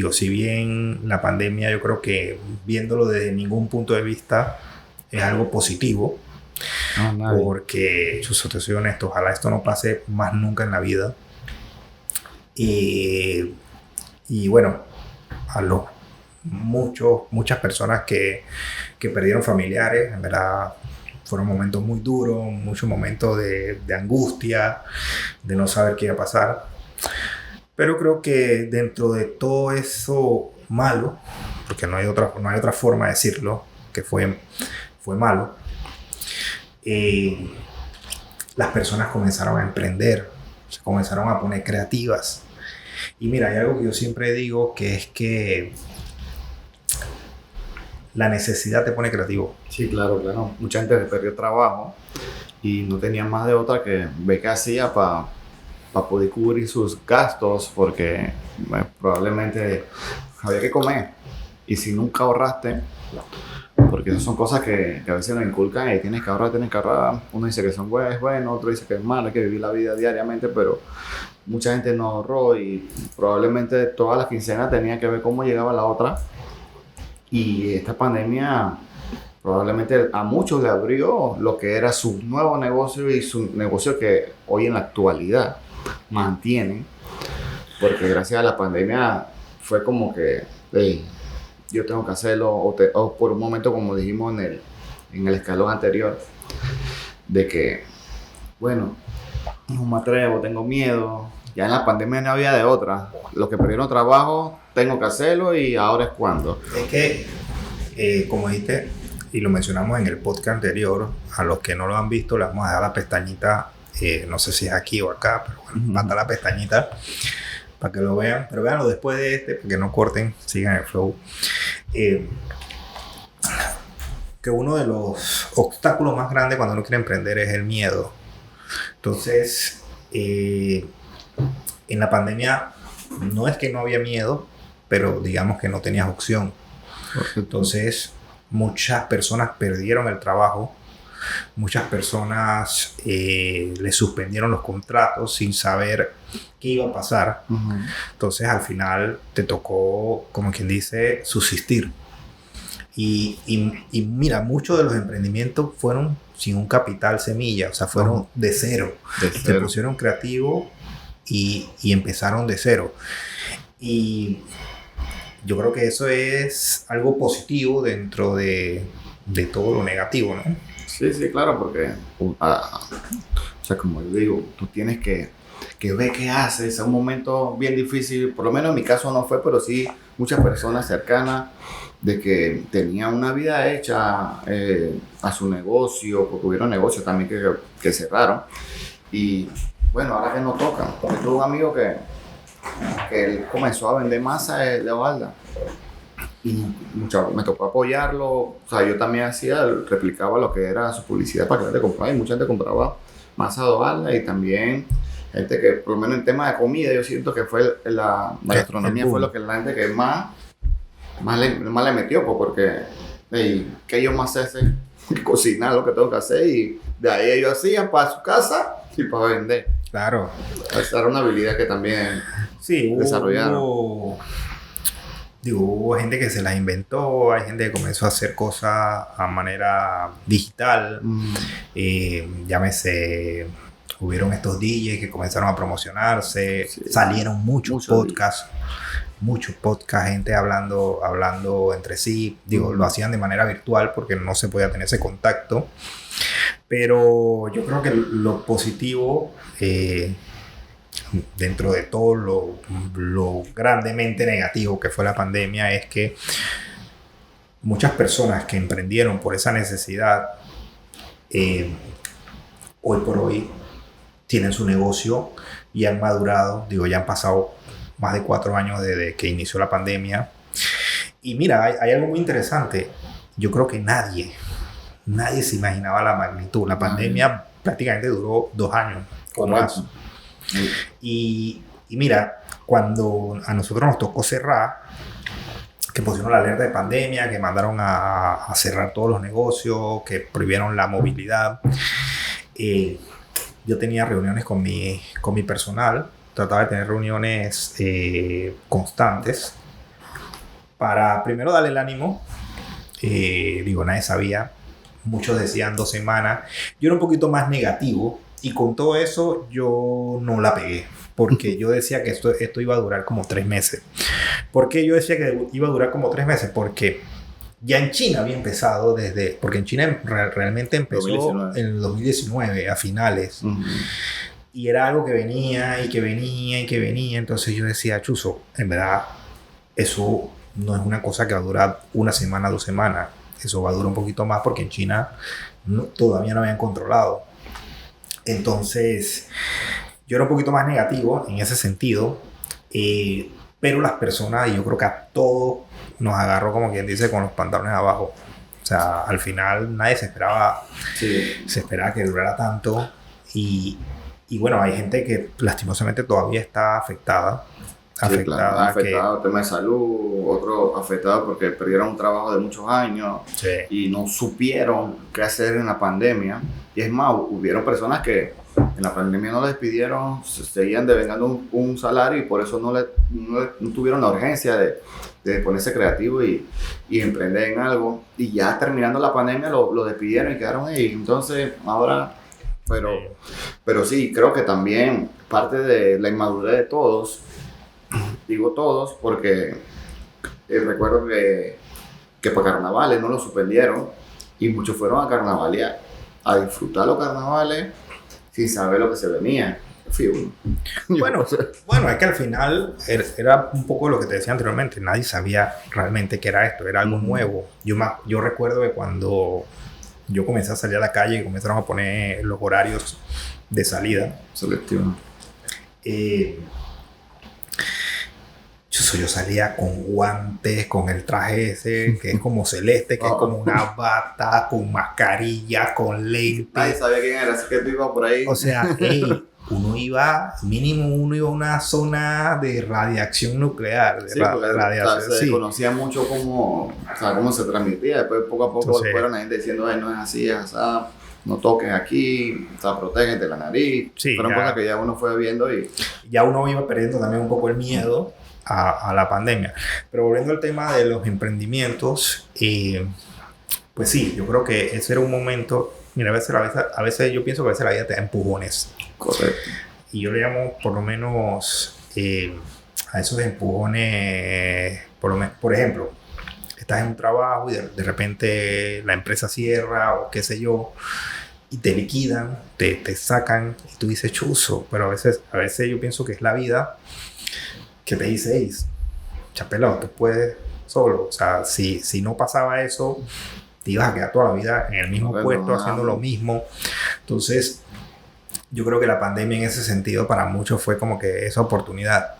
Digo, si bien la pandemia, yo creo que viéndolo desde ningún punto de vista es algo positivo, No, nadie. porque, yo soy honesto, ojalá esto no pase más nunca en la vida. Y, y bueno, a los muchas personas que perdieron familiares, en verdad fueron momentos muy duros, muchos momentos de angustia, de no saber qué iba a pasar. Pero creo que dentro de todo eso malo, porque no hay otra forma de decirlo, que fue malo, eh, las personas comenzaron a emprender, se comenzaron a poner creativas. Y mira, hay algo que yo siempre digo, que es que la necesidad te pone creativo. Sí, claro, claro. Mucha gente perdió trabajo y no tenía más de otra que ver qué hacía para poder cubrir sus gastos, porque probablemente había que comer. Y si nunca ahorraste, porque esas son cosas que a veces nos inculcan y tienes que ahorrar, tienes que ahorrar. Uno dice que son buenas, es bueno, otro dice que es malo, hay que vivir la vida diariamente, pero mucha gente no ahorró y probablemente todas las quincenas tenía que ver cómo llegaba la otra. Y esta pandemia probablemente a muchos le abrió lo que era su nuevo negocio y su negocio que hoy en la actualidad mantienen, porque gracias a la pandemia fue como que hey, yo tengo que hacerlo o por un momento, como dijimos en el escalón anterior, de que bueno, no me atrevo, tengo miedo. Ya en la pandemia no había de otra. Los que perdieron trabajo, tengo que hacerlo y ahora es cuando. Es que, como dijiste, y lo mencionamos en el podcast anterior, a los que no lo han visto, le vamos a dar la pestañita, no sé si es aquí o acá, pero bueno, va a estar la pestañita para que lo vean, pero véanlo después de este, para que no corten, sigan el flow. Que uno de los obstáculos más grandes cuando uno quiere emprender es el miedo. Entonces, en la pandemia no es que no había miedo, pero digamos que no tenías opción. Entonces, muchas personas perdieron el trabajo, muchas personas les suspendieron los contratos sin saber qué iba a pasar. Entonces, al final te tocó, como quien dice, subsistir. Y mira, muchos de los emprendimientos fueron sin un capital semilla, o sea, fueron de cero. Se pusieron creativos y empezaron de cero. Y yo creo que eso es algo positivo dentro de todo lo negativo, ¿no? Sí, sí, claro, porque, o sea, como yo digo, tú tienes que ver qué haces. Es un momento bien difícil, por lo menos en mi caso no fue, pero sí muchas personas cercanas de que tenían una vida hecha a su negocio, porque hubieron negocios también que cerraron. Y bueno, ahora que no tocan, porque tuve un amigo que él comenzó a vender masa de hojalda y me tocó apoyarlo. O sea, yo también replicaba lo que era su publicidad para que la gente comprara, y mucha gente compraba masa de hojalda, y también gente que, por lo menos en tema de comida, yo siento que fue la gastronomía fue lo que la gente que más le metió, pues, porque hey, ¿qué yo más sé? Cocinar lo que tengo que hacer, y de ahí ellos hacían para su casa y para vender. Claro. Esa era una habilidad que también desarrollaron. Hubo gente que se las inventó, hay gente que comenzó a hacer cosas a manera digital. Llámese, hubieron estos DJs que comenzaron a promocionarse, salieron muchos podcasts, gente hablando entre sí. Lo hacían de manera virtual porque no se podía tener ese contacto. Pero yo creo que lo positivo, dentro de todo lo grandemente negativo que fue la pandemia, es que muchas personas que emprendieron por esa necesidad, hoy por hoy tienen su negocio y han madurado. Ya han pasado más de 4 años desde que inició la pandemia. Y mira, hay algo muy interesante. Yo creo que nadie se imaginaba la magnitud. La pandemia prácticamente duró 2 años o más. Y mira, cuando a nosotros nos tocó cerrar, que pusieron la alerta de pandemia, que mandaron a cerrar todos los negocios, que prohibieron la movilidad, yo tenía reuniones con mi personal, trataba de tener reuniones constantes, para primero darle el ánimo. Digo, nadie sabía. Muchos decían 2 semanas. Yo era un poquito más negativo y con todo eso yo no la pegué. Porque yo decía que esto iba a durar como 3 meses. ¿Por qué yo decía que iba a durar como 3 meses? Porque ya en China había empezado porque en China realmente empezó 2019. En el 2019, a finales. Uh-huh. Y era algo que venía y que venía y que venía. Entonces yo decía, chuzo, en verdad, eso no es una cosa que va a durar 1 semana, 2 semanas. Eso va a durar un poquito más porque en China todavía no habían controlado. Entonces, yo era un poquito más negativo en ese sentido. Pero las personas, y yo creo que a todos nos agarró, como quien dice, con los pantalones abajo. O sea, al final nadie se esperaba que durara tanto. Y bueno, hay gente que lastimosamente todavía está afectada. Afectado el tema de salud, otros afectados porque perdieron un trabajo de muchos años y no supieron qué hacer en la pandemia. Y es más, hubieron personas que en la pandemia no les pidieron, seguían devengando un salario y por eso no tuvieron la urgencia de ponerse creativo y emprender en algo. Y ya terminando la pandemia lo despidieron y quedaron ahí. Entonces, ahora... Pero sí, creo que también parte de la inmadurez de todos, digo todos porque recuerdo que para carnavales no lo suspendieron y muchos fueron a carnavalear, a disfrutar los carnavales sin saber lo que se venía. Bueno, es que al final era un poco lo que te decía anteriormente, nadie sabía realmente qué era esto, era algo nuevo. Yo recuerdo que cuando yo comencé a salir a la calle y comenzaron a poner los horarios de salida selectivo. Yo salía con guantes, con el traje ese que es como celeste, que es como una bata, con mascarilla, con lentes. Nadie sabía quién era, así que tú ibas por ahí. O sea, uno iba a una zona de radiación nuclear. Se conocía mucho cómo se transmitía. Después, poco a poco, fueron la gente diciendo, no es así, es así, no toques aquí, protégete la nariz. Sí, fueron cosas que ya uno fue viendo y... Ya uno iba perdiendo también un poco el miedo a la pandemia. Pero volviendo al tema de los emprendimientos, pues sí, yo creo que ese era un momento... Mira, a veces yo pienso que a veces la vida te da empujones. Correcto. Y yo le llamo por lo menos a esos empujones, por ejemplo, estás en un trabajo y de repente la empresa cierra o qué sé yo, y te liquidan, te sacan y tú dices chuzo, pero a veces yo pienso que es la vida que te dice, chapelado, tú puedes solo. O sea, si no pasaba eso, te ibas a quedar toda la vida en el mismo puesto haciendo lo mismo. Entonces, yo creo que la pandemia en ese sentido para muchos fue como que esa oportunidad.